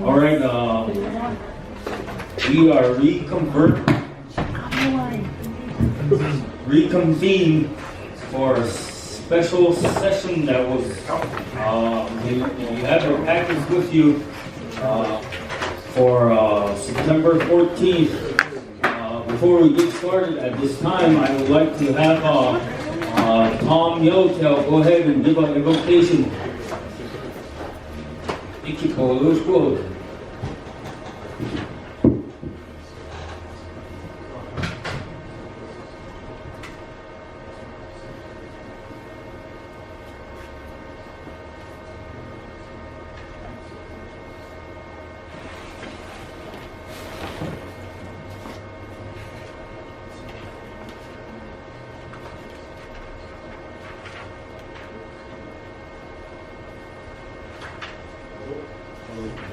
All right, we are reconvened for a special session that was, you have your package with you for September 14th. Before we get started at this time, I would like to have Tom Yellowtail go ahead and give an invocation. Thank you, Paul. Let's go.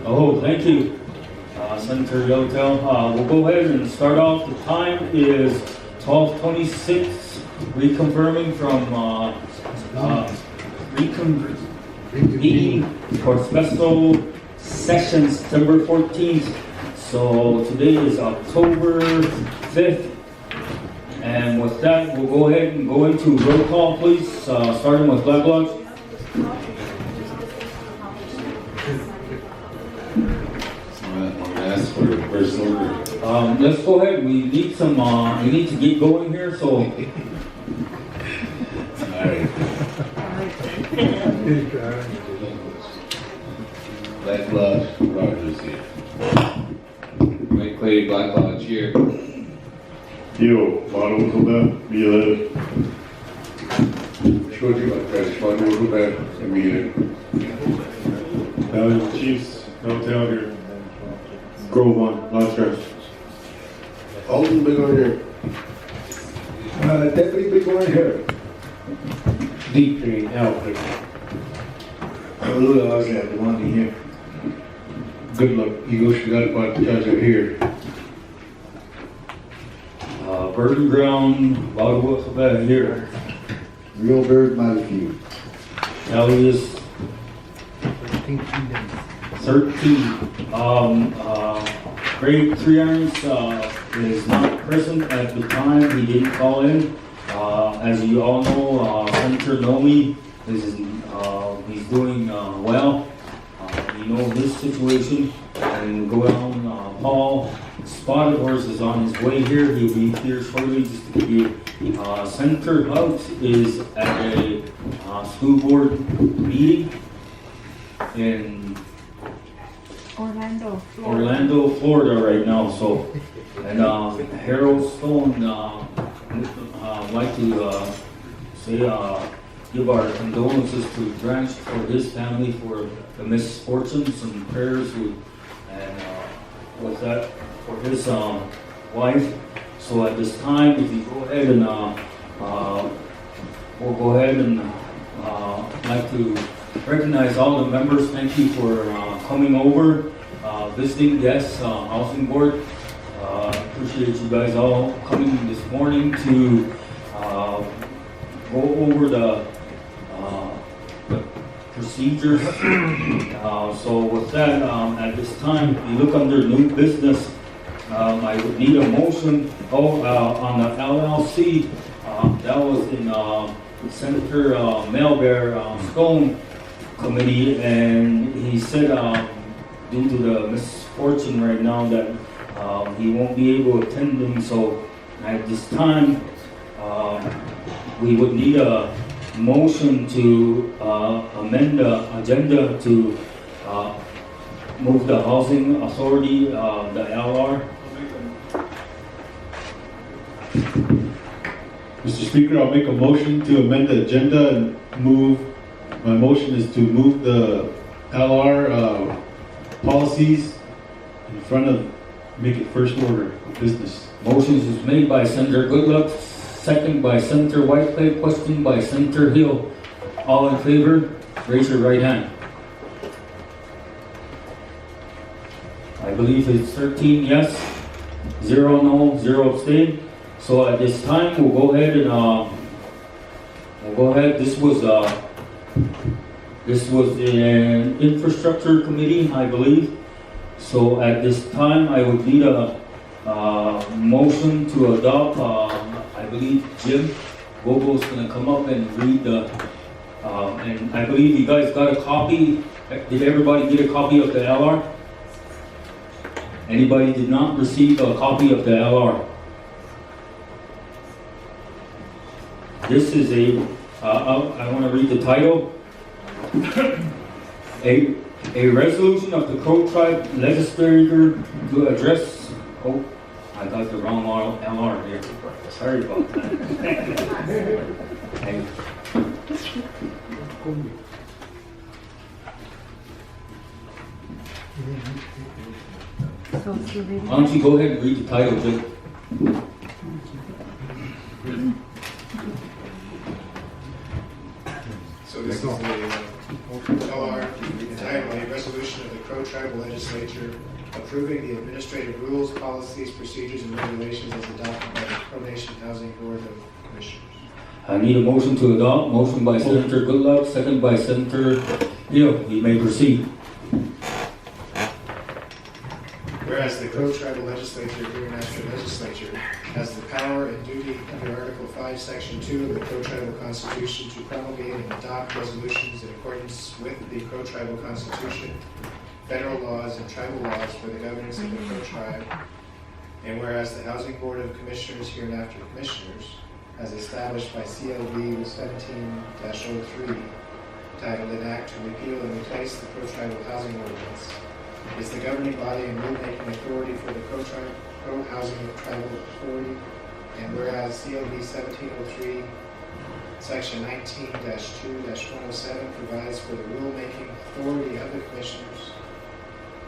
Oh, thank you, Senator Yellowtail. We'll go ahead and start off. The time is 12:26. Reconfirming from reconvening for special session September 14th. So today is October 5th. And with that, we'll go ahead and go into roll call, please, starting with Black Lodge. First order. Let's go ahead. We need some. We need to get going here. So. All right. Black Lodge, Rogers here. Mike Clay, Black Lodge here. Yo, Manu Kuba, Bila. Shorty, my friend, Manu Kuba, Emile. Chiefs, Yellowtail here. Grove on, Lodge Drive. Alton Big on here. Deputy Big One here. Deep Green, Alfred. Hallelujah, I was at the one here. Good luck. Eagle, she got about the judge over here. Burden Ground, Bogwell here. Real bird, mighty few. Elias 13. Greg 3 Irons is not present at the time. He didn't call in. As you all know, Senator Nomi is he's doing well. You know his situation. And go down. Paul Spotted Horse is on his way here. He'll be here shortly just to give you. Senator Hugs is at a school board meeting in Orlando, Florida right now. So, and Harold Stone, I'd like to say, give our condolences to Branch for his family for the misfortunes and prayers, and with that for his wife. So at this time, if you go ahead and we'll go ahead and like to recognize all the members. Thank you for coming over, visiting guests, housing board. Appreciate you guys all coming this morning to go over the procedures. So with that, at this time, if you look under new business, I would need a motion on the LLC. That was in Senator Melbear Stone committee, and he said due to the misfortune right now that he won't be able to attend them. So at this time, we would need a motion to amend the agenda to move the housing authority, the LR. Mr. Speaker, I'll make a motion to amend the agenda and move. My motion is to move the LR policies in front of, make it first order of business. Motions is made by Senator Goodluck, second by Senator Whitecliffe, question by Senator Hill. All in favor, raise your right hand. I believe it's 13 yes, 0 no, 0 abstain. So at this time, we'll go ahead and This was an infrastructure committee, I believe. So at this time, I would need a motion to adopt. I believe Jim Bobo's going to come up and read the. And I believe you guys got a copy. Did everybody get a copy of the LR? Anybody did not receive a copy of the LR? This is I want to read the title. A resolution of the Crow Tribe Legislature to address. Oh, I got the wrong LR here. Sorry about that. Hey. Why don't you go ahead and read the title, Jim? So this is the LR entitled a resolution of the Crow Tribal Legislature approving the administrative rules, policies, procedures, and regulations as adopted by the Crow Nation Housing Board of Commissioners. I need a motion to adopt. Motion by Senator Goodluck, second by Senator Hill. You may proceed. Whereas the Crow Tribal Legislature, hereinafter Legislature, has the power and duty under Article 5, Section 2 of the Crow Tribal Constitution to promulgate and adopt resolutions in accordance with the Crow Tribal Constitution, federal laws, and tribal laws for the governance of the Crow Tribe. And whereas the Housing Board of Commissioners, hereinafter Commissioners, as established by CLB 17-03, titled an act to repeal and replace the Crow Tribal Housing Ordinance, is the governing body and rulemaking authority for the Crow Housing Tribal Authority. And whereas CLB 1703, Section 19-2-107 provides for the rulemaking authority of the Commissioners.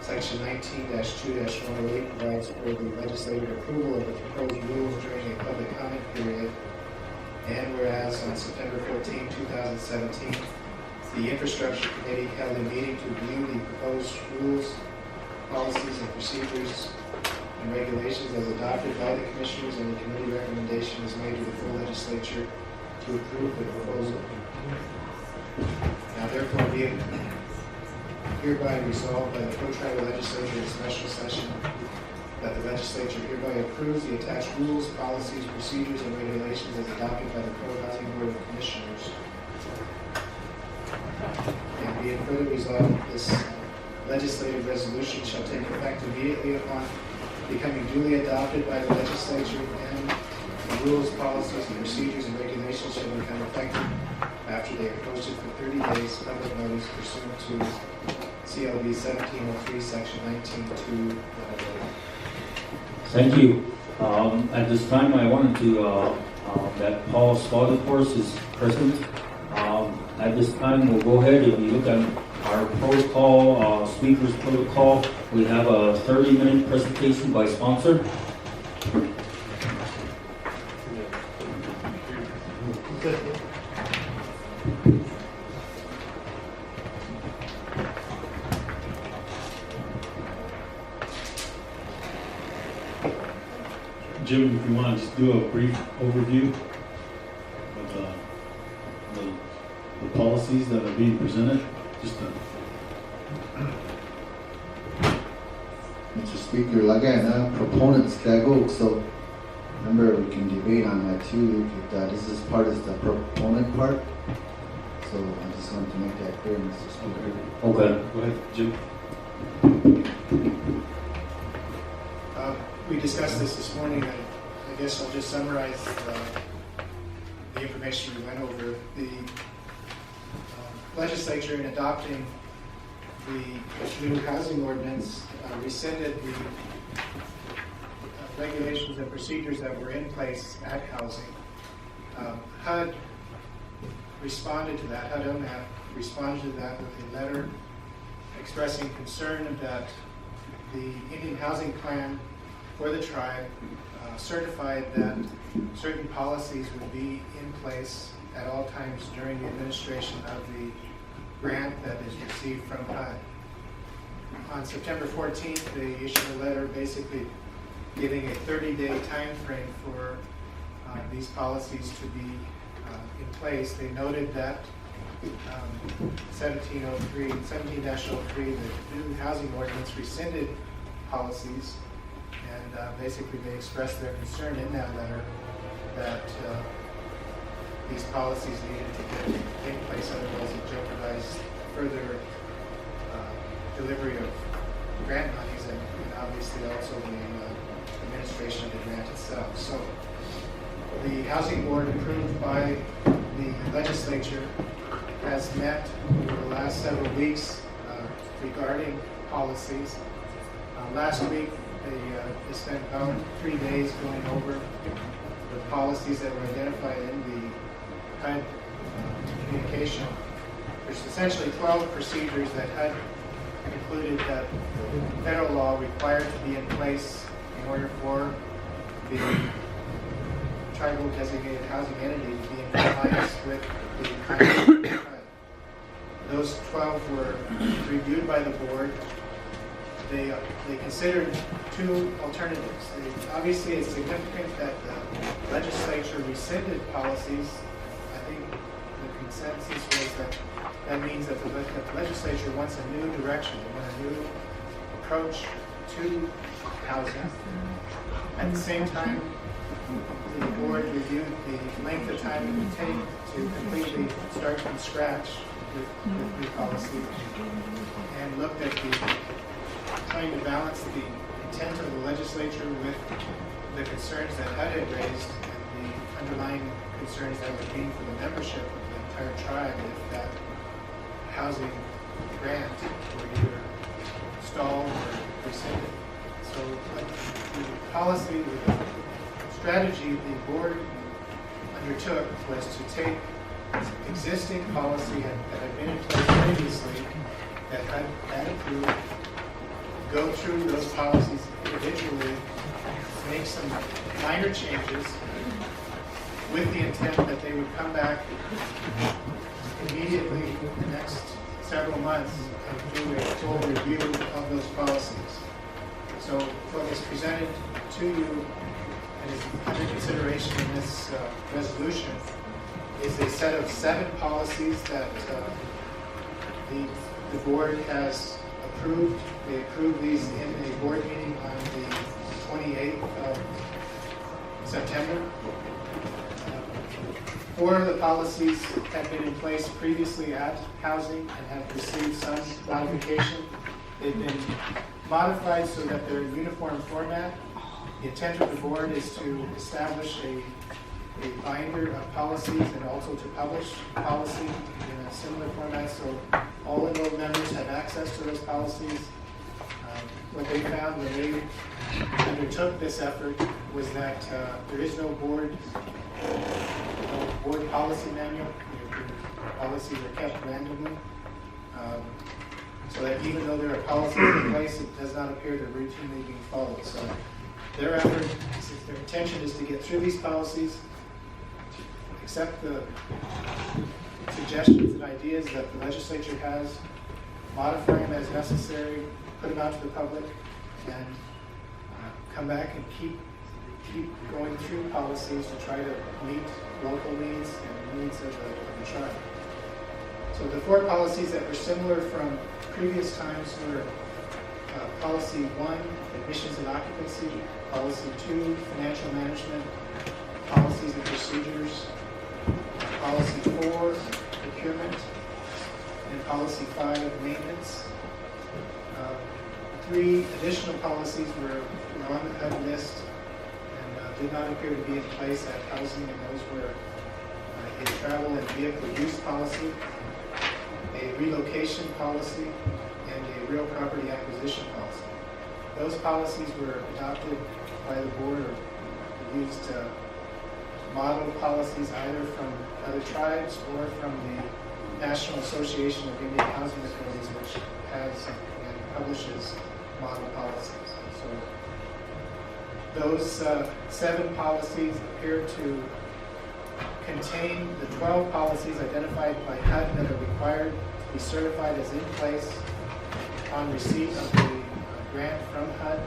Section 19-2-108 provides for the legislative approval of the proposed rules during a public comment period. And whereas on September 14, 2017, the Infrastructure Committee held a meeting to review the proposed rules, policies, and procedures and regulations as adopted by the Commissioners, and the committee recommendation is made to the full legislature to approve the proposal. Now therefore be it hereby resolved by the Crow Tribal Legislature in special session that the legislature hereby approves the attached rules, policies, procedures, and regulations as adopted by the Crow Housing Board of Commissioners. And be it further resolved, this legislative resolution shall take effect immediately upon becoming duly adopted by the legislature, and the rules, policies, and procedures and regulations shall become effective after they are posted for 30 days public notice pursuant to CLB 1703, Section 19-2. Thank you. At this time, I wanted to that Paul Spalding is present. At this time, we'll go ahead. If you look at our protocol, speakers protocol, we have a 30-minute presentation by sponsor. Jim, if you want to just do a brief overview of the policies that are being presented, just Mr. Speaker, lagay proponents kaya so remember we can debate on that too. This is the proponent part. So I just wanted to make that clear, Mr. Speaker. Okay. go ahead, Jim. We discussed this morning, and I guess I'll just summarize the information we went over. The legislature, in adopting the new housing ordinance, rescinded the regulations and procedures that were in place at housing. HUD responded to that. HUD ONAP responded to that with a letter expressing concern that the Indian Housing Plan for the tribe certified that certain policies would be in place at all times during the administration of the grant that is received from HUD. On September 14th, they issued a letter basically giving a 30-day time frame for these policies to be in place. They noted that 17-03, the new housing ordinance rescinded policies, and basically they expressed their concern in that letter that these policies needed to take place, otherwise it jeopardized further delivery of grant monies and obviously also the administration of the grant itself. So the housing board, approved by the legislature, has met over the last several weeks regarding policies. Last week they spent about 3 days going over the policies that were identified in the HUD communication. There's essentially 12 procedures that HUD concluded that federal law required to be in place in order for the tribal designated housing entity to be in compliance with the HUD. Those 12 were reviewed by the board. They considered two alternatives. Obviously, it's significant that the legislature rescinded policies. I think the consensus was that that means that the legislature wants a new direction, they want a new approach to housing. At the same time, the board reviewed the length of time it would take to completely start from scratch with new policy, and looked at trying to balance the intent of the legislature with the concerns that HUD had raised and the underlying concerns that would mean for the membership of the entire tribe if that housing grant were either stalled or rescinded. So the policy, the strategy the board undertook was to take existing policy that had been in place previously that had approved, go through those policies individually, make some minor changes with the intent that they would come back immediately in the next several months and do a full review of those policies. So what was presented to you and is under consideration in this resolution is a set of 7 policies that the board has approved. They approved these in a board meeting on the 28th of September. 4 of the policies have been in place previously at housing and have received some modification. They've been modified so that they're in uniform format. The intent of the board is to establish a binder of policies and also to publish policy in a similar format so all enrolled members have access to those policies. What they found when they undertook this effort was that there is no board policy manual. The policies are kept randomly. So that even though there are policies in place, it does not appear they're routinely being followed. So their effort, their intention is to get through these policies, accept the suggestions and ideas that the legislature has, modify them as necessary, put them out to the public, and come back and keep going through policies to try to meet local needs and needs of the tribe. So the 4 policies that were similar from previous times were Policy 1, Admissions and Occupancy, Policy 2, Financial Management, Policies and Procedures, Policy 4, Procurement, and Policy 5, Maintenance. 3 additional policies were on the HUD list and did not appear to be in place at housing, and those were a travel and vehicle use policy, a relocation policy, and a real property acquisition policy. Those policies were adopted by the board or used model policies either from other tribes or from the National Association of Indian Housing Authorities, which has and publishes model policies. So those 7 policies appear to contain the 12 policies identified by HUD that are required to be certified as in place on receipt of the grant from HUD.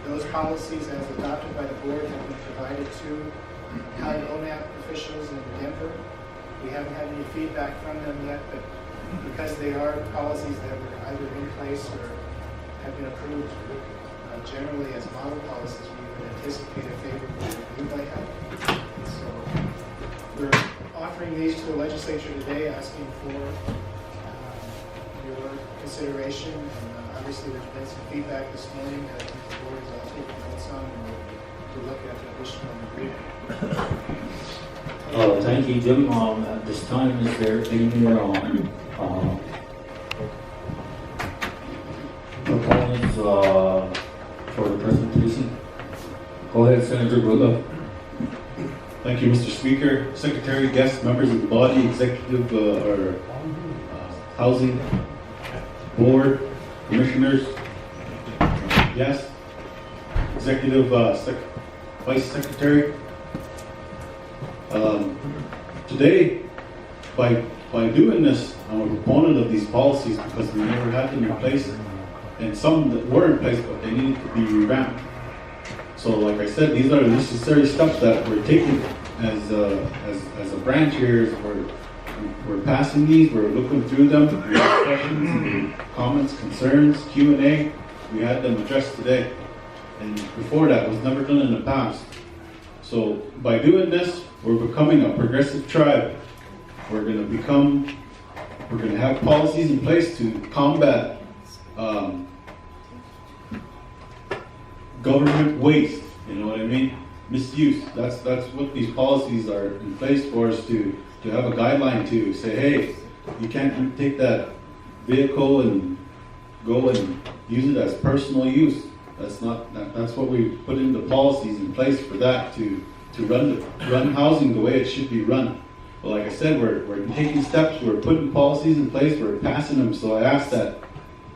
Those policies, as adopted by the board, have been provided to HUD ONAP officials in Denver. We haven't had any feedback from them yet, but because they are policies that were either in place or have been approved generally as model policies, we would anticipate a favorable review by HELP. So we're offering these to the legislature today, asking for your consideration. And obviously there's been some feedback this morning that the board is all taking notes on, and we'll look at the additional agreement. Thank you, Jim. At this time, is there any more proponents for the presentation? Go ahead, Senator Ruda. Thank you, Mr. Speaker, Secretary, guests, members of the body, executive, or housing board, commissioners, yes, executive vice secretary. Today, by doing this, I'm a proponent of these policies because we never had them in place, and some that were in place, but they needed to be revamped. So, like I said, these are necessary steps that we're taking as a branch here. We're passing these. We're looking through them. We have questions, comments, concerns, Q&A. We had them addressed today, and before that was never done in the past. So, by doing this, we're becoming a progressive tribe. We're going to have policies in place to combat government waste, you know what I mean? Misuse. That's what these policies are in place for, us to have a guideline to say, hey, you can't take that vehicle and go and use it as personal use. That's what we put in the policies in place for that, to run housing the way it should be run. But like I said, we're taking steps, we're putting policies in place, we're passing them. So I ask that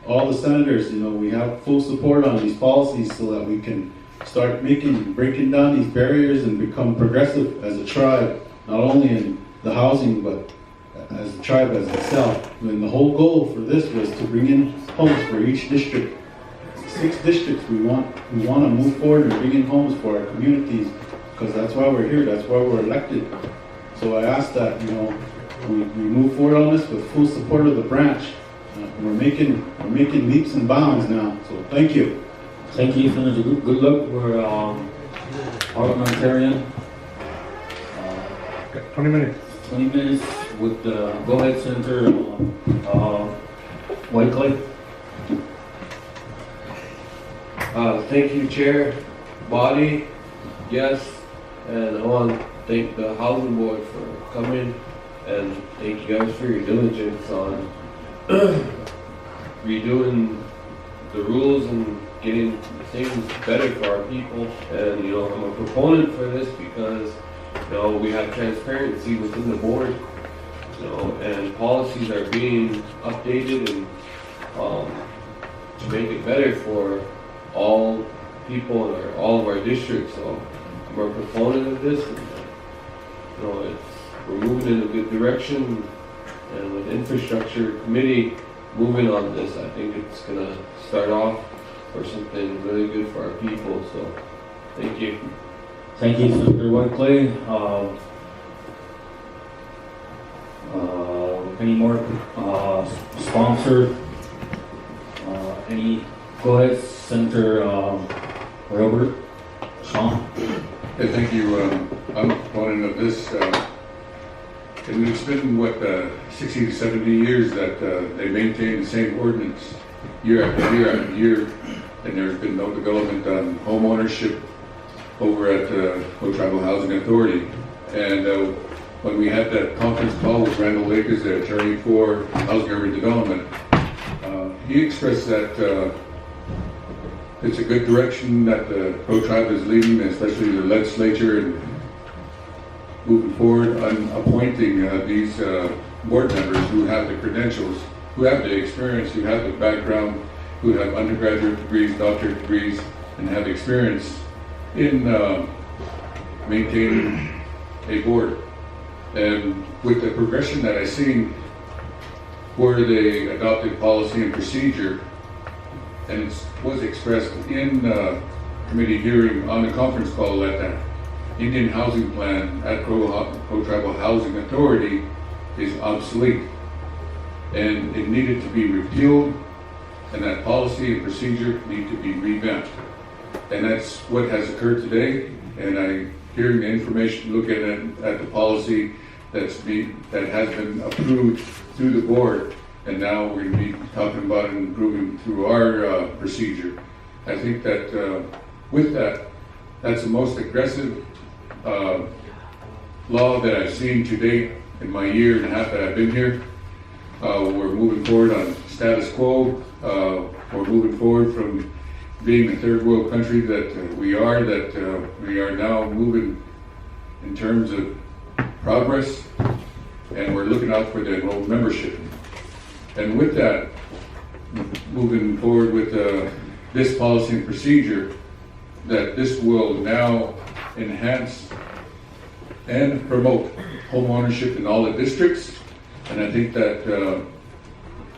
all the senators, we have full support on these policies so that we can start breaking down these barriers and become progressive as a tribe, not only in the housing, but as a tribe as itself. And the whole goal for this was to bring in homes for each district. 6 districts we want to move forward and bring in homes for our communities, because that's why we're here, that's why we're elected. So I ask that, we move forward on this with full support of the branch. We're making leaps and bounds now. So thank you. Thank you, Senator. Good luck. We're parliamentarian. 20 minutes. 20 minutes with go ahead, Senator Whiteclay. Thank you, Chair, body, guests, and I want to thank the Housing Board for coming, and thank you guys for your diligence on redoing the rules and getting things better for our people. And I'm a proponent for this because we have transparency within the board, and policies are being updated and to make it better for all people in all of our districts. So I'm a proponent of this. And, we're moving in a good direction, and with infrastructure committee moving on this, I think it's gonna start off for something really good for our people. So thank you. Thank you, Senator Whiteclay. Any more sponsor? Go ahead, Senator Robert, Sean. Yeah, thank you. I'm a proponent of this. And it's been, 60 to 70 years that they maintain the same ordinance year after year after year, and there's been no development on home ownership over at Tribal Housing Authority. And when we had that conference call with Randall Lakers, the attorney for Housing Urban Development, he expressed that it's a good direction that the Pro-Tribe is leading, especially the legislature, and moving forward on appointing these board members who have the credentials, who have the experience, who have the background, who have undergraduate degrees, doctorate degrees, and have experience in maintaining a board. And with the progression that I've seen, where they adopted policy and procedure, and it was expressed in committee hearing on the conference call at that Indian Housing Plan at Pro-Tribal Housing Authority, is obsolete. And it needed to be repealed, and that policy and procedure need to be revamped. And that's what has occurred today, and I'm hearing the information, looking at the policy that has been approved through the board, and now we're going to be talking about it and improving through our procedure. I think that with that, that's the most aggressive law that I've seen to date in my year and a half that I've been here. We're moving forward on status quo. We're moving forward from being a third world country that we are now moving in terms of progress, and we're looking out for the enrolled membership. And with that, moving forward with this policy and procedure, that this will now enhance and promote home ownership in all the districts. And I think that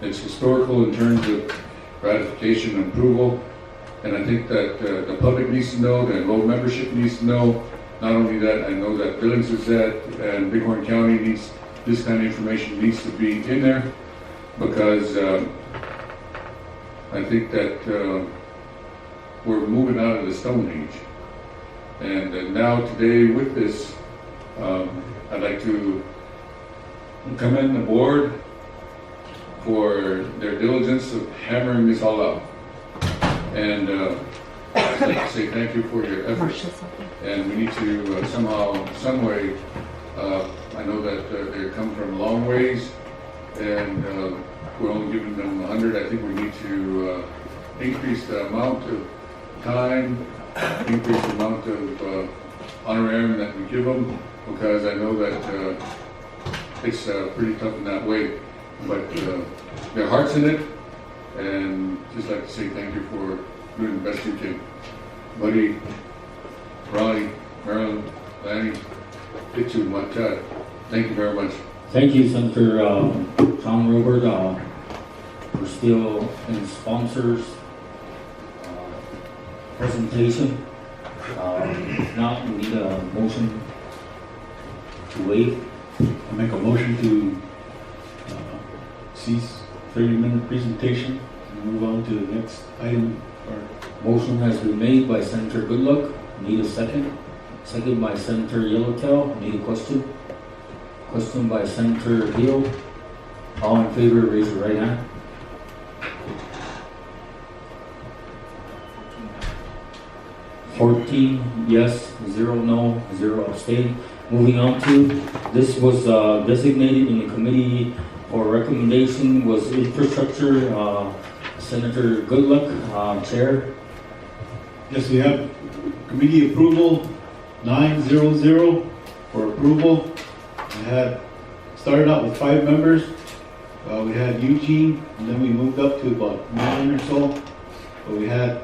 it's historical in terms of ratification and approval. And I think that the public needs to know, the enrolled membership needs to know. Not only that, I know that Billings is that, and Bighorn County needs, this kind of information needs to be in there, because I think that we're moving out of the Stone Age. And now today with this, I'd like to commend the board for their diligence of hammering this all out. And I'd like to say thank you for your efforts. And we need to somehow, some way, I know that they come from long ways, and we're only giving them 100. I think we need to increase the amount of time, increase the amount of honorarium that we give them, because I know that it's pretty tough in that way. But their heart's in it, and just like to say thank you for doing the best you can. Buddy, Ronnie, Marilyn, Lanny, Pitchu, Matat, thank you very much. Thank you, Senator John Robert. We're still in sponsors presentation. If not, we need a motion to waive. I make a motion to cease 30-minute presentation and move on to the next item. Motion has been made by Senator Goodluck. Need a second. Second by Senator Yellowtail. Need a question. Question by Senator Hill. All in favor, raise your right hand. (14) yes, 0 no, 0 abstain. Moving on to, this was designated in the committee for recommendation was infrastructure. Senator Goodluck, Chair. Yes, we have committee approval 900 for approval. We had started out with 5 members. We had Eugene, and then we moved up to about 9 or so. But we had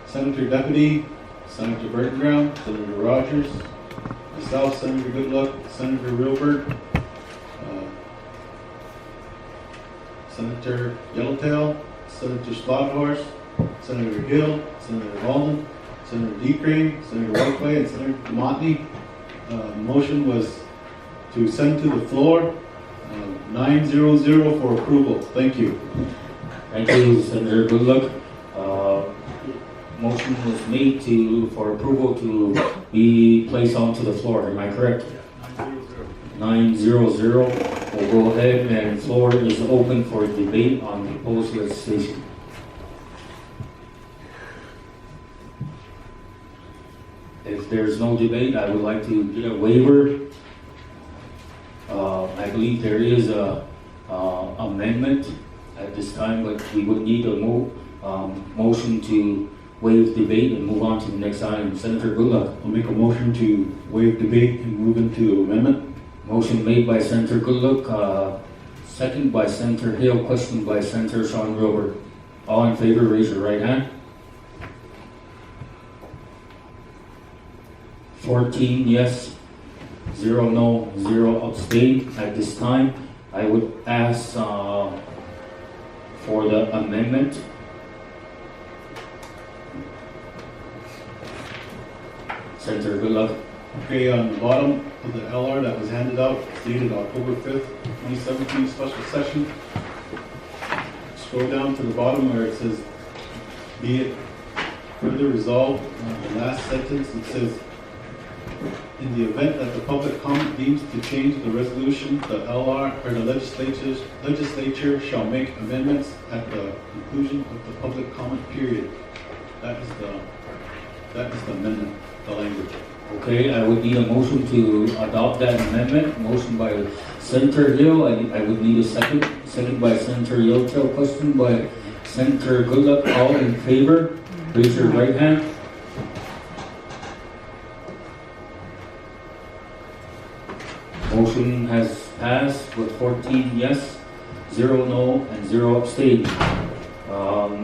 Senator Deputy, Senator Bergenground, Senator Rogers, myself, Senator Goodluck, Senator Rilbert, Senator Yellowtail, Senator Spotthorse, Senator Hill, Senator Walden, Senator Decrane, Senator Whiteway, and Senator Demonte. Motion was to send to the floor 900 for approval. Thank you. Thank you, Senator Goodluck. Motion was made for approval to be placed onto the floor. Am I correct? 900. We'll go ahead, and the floor is open for debate on the proposed legislation. If there's no debate, I would like to get a waiver. I believe there is a amendment at this time, but we would need a motion to waive debate and move on to the next item. Senator Goodluck. I'll make a motion to waive debate and move into amendment. Motion made by Senator Goodluck, second by Senator Hill, question by Senator Sean Grover. All in favor, raise your right hand. 14 yes, 0 no, 0 abstain. At this time, I would ask for the amendment. Senator Goodluck. Okay, on the bottom of the LR that was handed out, dated October 5th, 2017 special session. Scroll down to the bottom where it says, be it further resolved, the last sentence, it says, in the event that the public comment deems to change the resolution, the LR or the legislature shall make amendments at the conclusion of the public comment period. That is the amendment, the language. Okay, I would need a motion to adopt that amendment. Motion by Senator Hill. I would need a second. Second by Senator Yotel. Question by Senator Goodluck. All in favor? Raise your right hand. Motion has passed with 14 yes, 0 no, and 0 abstain.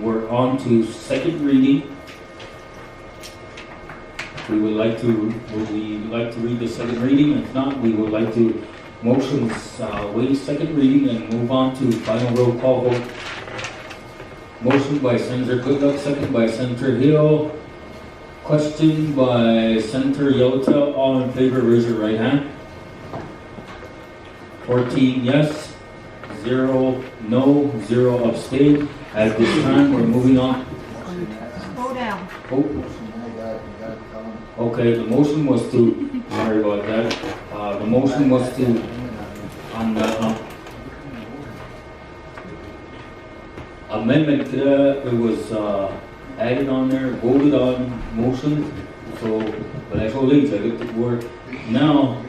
We're on to second reading. Would we like to read the second reading? If not, we would like to motions waive second reading and move on to final roll call vote. Motion by Senator Goodluck, second by Senator Hill. Question by Senator Yotel. All in favor, raise your right hand. 14 yes, 0 no, 0 abstain. At this time, we're moving on. Slow down. Oh, You got it, tell them. okay, the motion was to, sorry about that. The motion was to, on the amendment, it was added on there, voted on motion. So, but I told Lynn, I get the word. Now,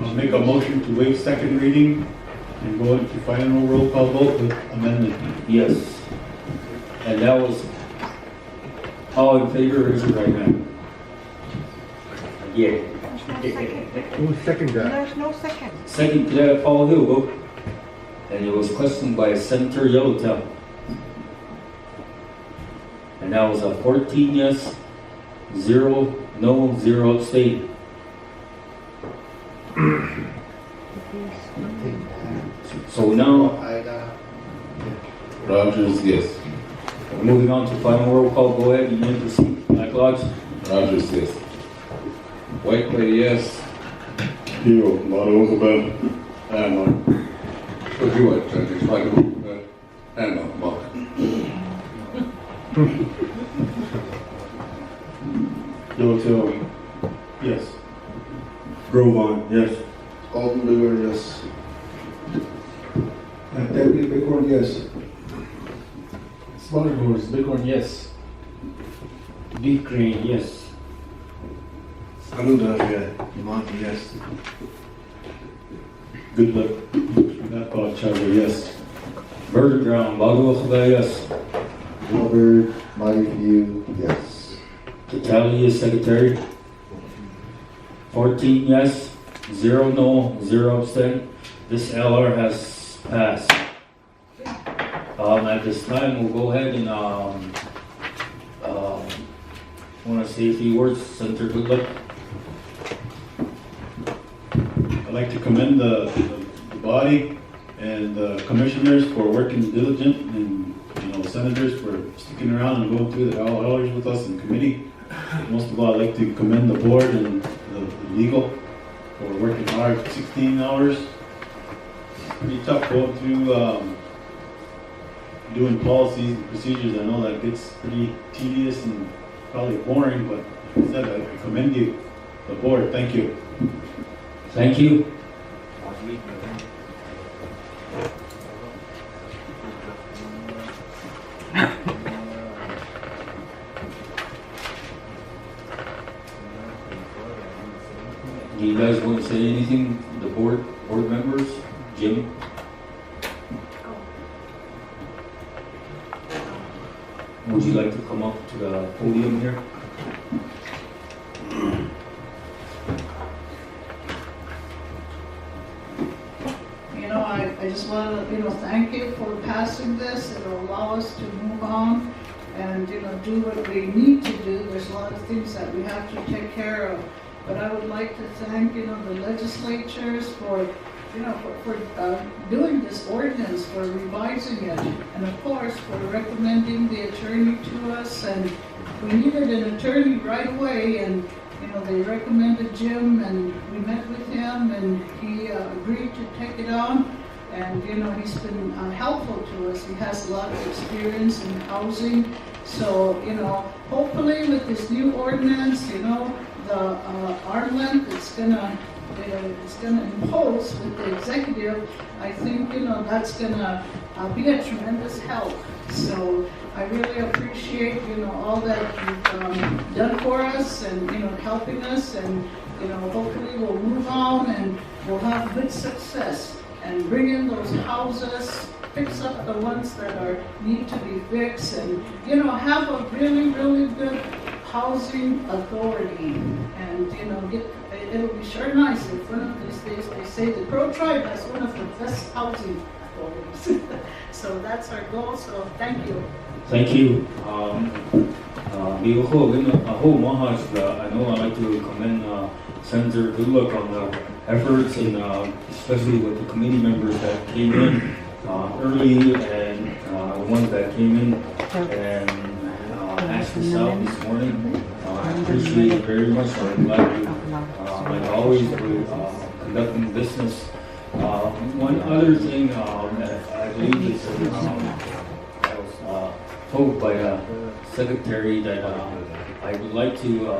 I'll make a motion to waive second reading and go into final roll call vote with amendment. yes. And that was, all in favor, raise your right hand. Yeah. Who's second that? There's no second. Second, Paul Hill, vote. And it was questioned by Senator Yotel. And that was a 14 yes, 0 no, 0 abstain. So now, Rogers, yes. moving on to final roll call, go ahead, you may proceed. Black Lodge? Rogers, yes. Whiteclay, yes. Hero, Lotto, Uncle Ben. So do what, just like, and Mark. Yotel, yes. Grovon, yes. Alton Brewer, yes. Deputy Bighorn, yes. Smaller Goers, Bighorn, yes. Deep Crane, yes. Saluda, Monty, yes. Good luck. That thought, Chavo, yes. Burger Ground, Bago, yes. Robert, Mighty View, yes. Tally is secretary. 14 yes, 0 no, 0 abstain. This LR has passed. At this time, we'll go ahead and want to say a few words. Senator Goodluck. I'd like to commend the body and the commissioners for working diligent and, senators for sticking around and going through the LRs with us in committee. Most of all, I'd like to commend the board and the legal for working hard, 16 hours. Pretty tough going through doing policies and procedures. I know that gets pretty tedious and probably boring, but like I said, I commend you, the board. Thank you. Thank you. Do you guys want to say anything, the board members? Jim? Would you like to come up to the podium here? I just want to, thank you for passing this. It'll allow us to move on and, do what we need to do. There's a lot of things that we have to take care of. But I would like to thank, the legislatures for doing this ordinance, for revising it, and of course, for recommending the attorney to us. And we needed an attorney right away, and they recommended Jim, and we met with him, and he agreed to take it on. And, he's been helpful to us. He has a lot of experience in housing. So, hopefully with this new ordinance, the arm length it's gonna impose with the executive, I think, that's gonna be a tremendous help. So I really appreciate, all that you've done for us and, helping us, and, hopefully we'll move on and we'll have good success and bring in those houses, fix up the ones that need to be fixed, and, have a really, really good housing authority. And, it'll be sure nice if one of these days they say the Crow Tribe has one of the best housing authorities. So that's our goal, so thank you. Thank you. I know I'd like to commend Senator Goodluck on the efforts, and especially with the committee members that came in early, and the ones that came in and asked us out this morning. I appreciate it very much. I'm glad you, like always, we're conducting business. One other thing that I believe is I was told by the secretary that I would like to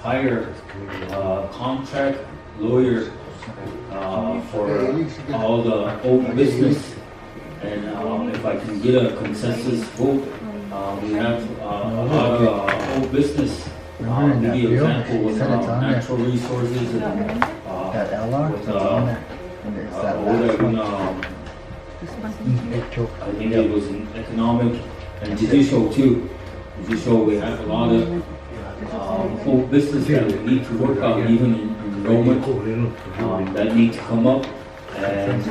hire a contract lawyer for all the old business, and if I can get a consensus vote, we have a lot of old business. Give you an example with natural resources and I think it was in economic and judicial too. Judicial, we have a lot of old business that we need to work on, even in enrollment, that need to come up. And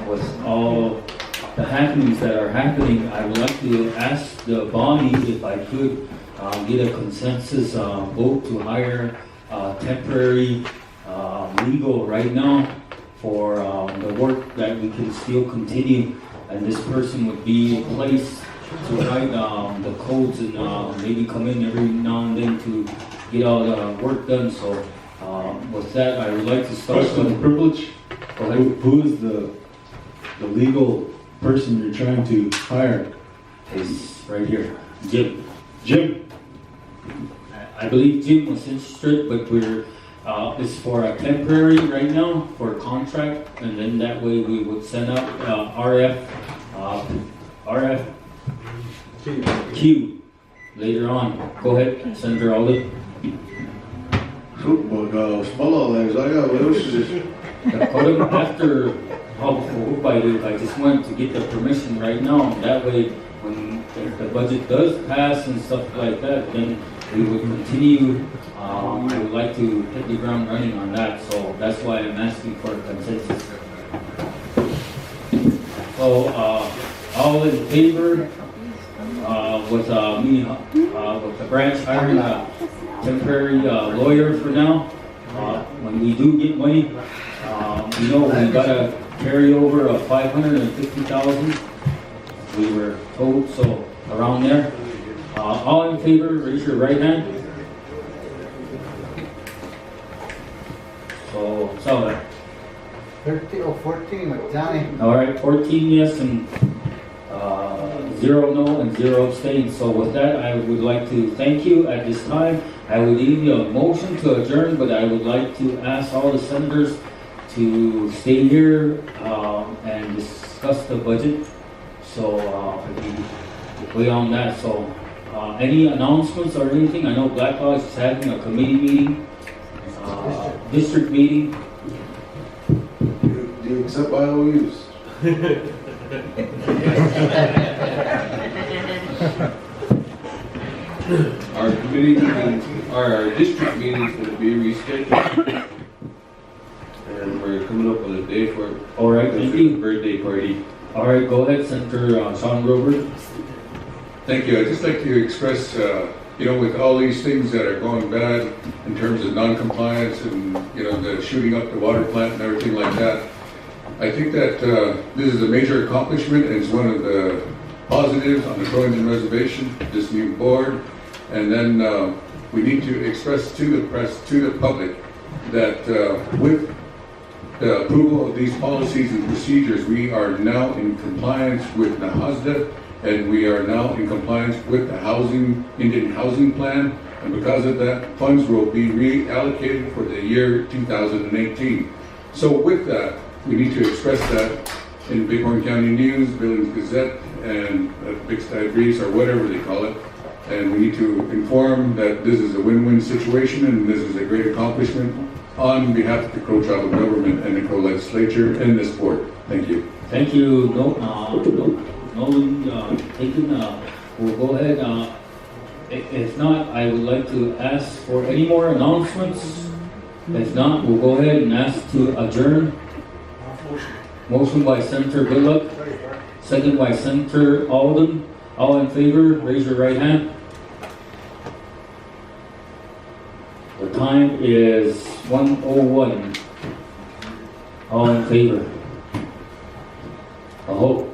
with all the happenings that are happening, I would like to ask the body if I could get a consensus vote to hire temporary legal right now for the work that we can still continue, and this person would be placed to write the codes and maybe come in every now and then to get all the work done. So with that, I would like to start Question of with privilege. Go ahead. Who is the legal person you're trying to hire? Is right here, Jim. Jim? I believe Jim was interested, but we're it's for a temporary right now for a contract, and then that way we would send out RFQ later on. Go ahead, Senator Alden. After I just wanted to get the permission right now. That way, when if the budget does pass and stuff like that, then we would continue. I would like to hit the ground running on that, so that's why I'm asking for a consensus. So, all in favor with me with the branch hiring a temporary lawyer for now. When we do get money, we gotta carry over of 550,000. We were told, so around there. All in favor, raise your right hand. So, 13 or 14 with Johnny. all right, 14 yes and 0 no and 0 abstain. So with that, I would like to thank you at this time. I would need a motion to adjourn, but I would like to ask all the senators to stay here and discuss the budget. So we on that. So any announcements or anything? I know Black Hawk is having a committee meeting, district meeting. Do you accept IOUs? Our committee meetings, our district meetings going to be rescheduled. And we're coming up with a day for it. All right, thank you. Birthday party. All right, go ahead, Senator Sean Robert. Thank you. I'd just like to express, with all these things that are going bad in terms of non-compliance and, the shooting up the water plant and everything like that, I think that this is a major accomplishment, and it's one of the positives on the Crow Indian Reservation, this new board. And then we need to express to the press, to the public, that with the approval of these policies and procedures, we are now in compliance with NAHASDA, and we are now in compliance with the Indian Housing Plan. And because of that, funds will be reallocated for the year 2018. So with that, we need to express that in Bighorn County News, Billings Gazette, and Big Sky Breeze, or whatever they call it. And we need to inform that this is a win-win situation, and this is a great accomplishment on behalf of the Crow Tribal Government and the Crow Legislature and this board. Thank you. Thank you, we'll go ahead, if not, I would like to ask for any more announcements. If not, we'll go ahead and ask to adjourn. Motion by Senator Goodluck, second by Senator Alden. All in favor, raise your right hand. The time is 1:01. All in favor. I hope.